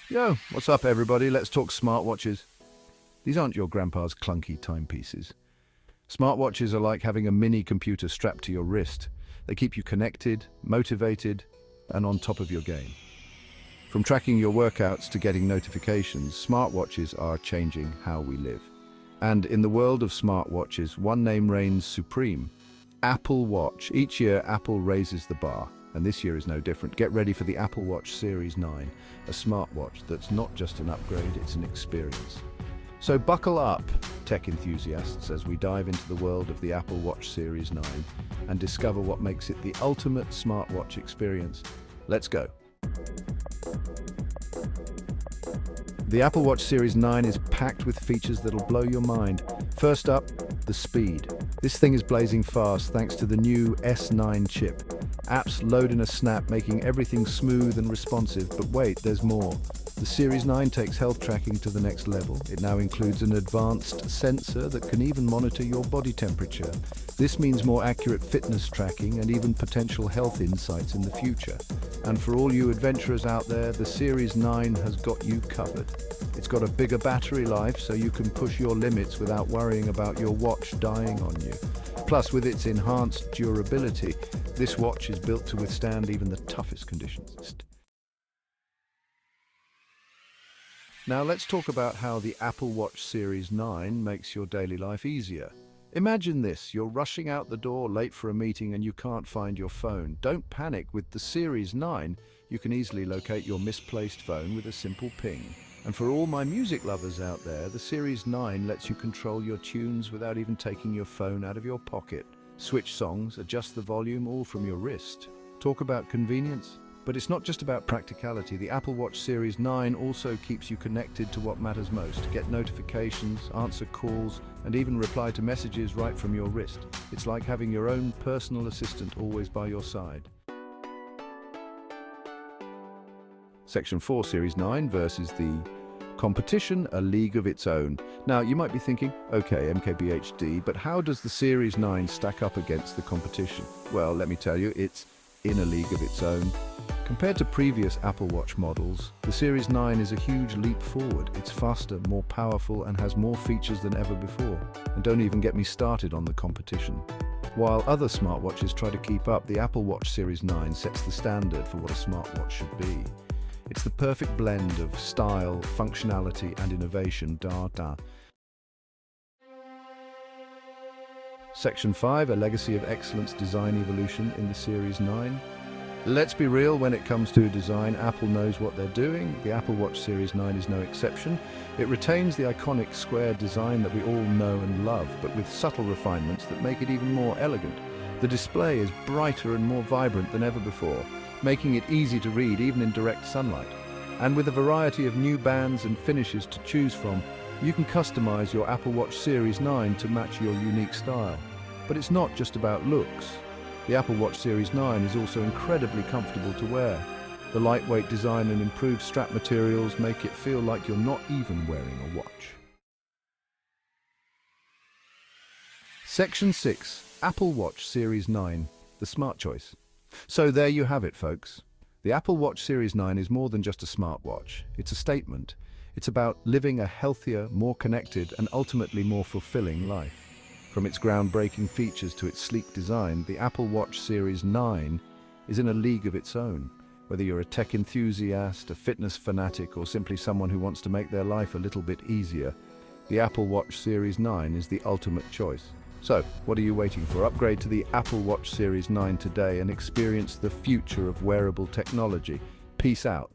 Yo, what's up everybody? Let's talk smartwatches. These aren't your grandpa's clunky timepieces. Smartwatches are like having a mini computer strapped to your wrist. They keep you connected, motivated, and on top of your game. From tracking your workouts to getting notifications, smartwatches are changing how we live. And in the world of smartwatches, one name reigns supreme: Apple Watch. Each year, Apple raises the bar, and this year is no different. Get ready for the Apple Watch Series 9, a smartwatch that's not just an upgrade, it's an experience. So buckle up, tech enthusiasts, as we dive into the world of the Apple Watch Series 9 and discover what makes it the ultimate smartwatch experience. Let's go. The Apple Watch Series 9 is packed with features that'll blow your mind. First up, the speed. This thing is blazing fast thanks to the new S9 chip. Apps load in a snap, making everything smooth and responsive. But wait, there's more. The Series 9 takes health tracking to the next level. It now includes an advanced sensor that can even monitor your body temperature. This means more accurate fitness tracking and even potential health insights in the future. And for all you adventurers out there, the Series 9 has got you covered. It's got a bigger battery life, so you can push your limits without worrying about your watch dying on you. Plus, with its enhanced durability, this watch is built to withstand even the toughest conditions. Now let's talk about how the Apple Watch Series 9 makes your daily life easier. Imagine this: you're rushing out the door late for a meeting and you can't find your phone. Don't panic. With the Series 9, you can easily locate your misplaced phone with a simple ping. And for all my music lovers out there, the Series 9 lets you control your tunes without even taking your phone out of your pocket. Switch songs, adjust the volume, all from your wrist. Talk about convenience. But it's not just about practicality. The Apple Watch Series 9 also keeps you connected to what matters most. Get notifications, answer calls, and even reply to messages right from your wrist. It's like having your own personal assistant always by your side. Section 4 Series 9 versus the competition, a league of its own. Now, you might be thinking, okay, MKBHD, but how does the Series 9 stack up against the competition? Well, let me tell you, it's in a league of its own. Compared to previous Apple Watch models, the Series 9 is a huge leap forward. It's faster, more powerful, and has more features than ever before. And don't even get me started on the competition. While other smartwatches try to keep up, the Apple Watch Series 9 sets the standard for what a smartwatch should be. It's the perfect blend of style, functionality, and innovation. Section 5, a legacy of excellence design evolution in the Series 9. Let's be real, when it comes to design, Apple knows what they're doing. The Apple Watch Series 9 is no exception. It retains the iconic square design that we all know and love, but with subtle refinements that make it even more elegant. The display is brighter and more vibrant than ever before, making it easy to read even in direct sunlight. And with a variety of new bands and finishes to choose from, you can customize your Apple Watch Series 9 to match your unique style. But it's not just about looks. The Apple Watch Series 9 is also incredibly comfortable to wear. The lightweight design and improved strap materials make it feel like you're not even wearing a watch. Section 6, Apple Watch Series 9, the smart choice. So there you have it, folks. The Apple Watch Series 9 is more than just a smartwatch. It's a statement. It's about living a healthier, more connected, and ultimately more fulfilling life. From its groundbreaking features to its sleek design, the Apple Watch Series 9 is in a league of its own. Whether you're a tech enthusiast, a fitness fanatic, or simply someone who wants to make their life a little bit easier, the Apple Watch Series 9 is the ultimate choice. So, what are you waiting for? Upgrade to the Apple Watch Series 9 today and experience the future of wearable technology. Peace out.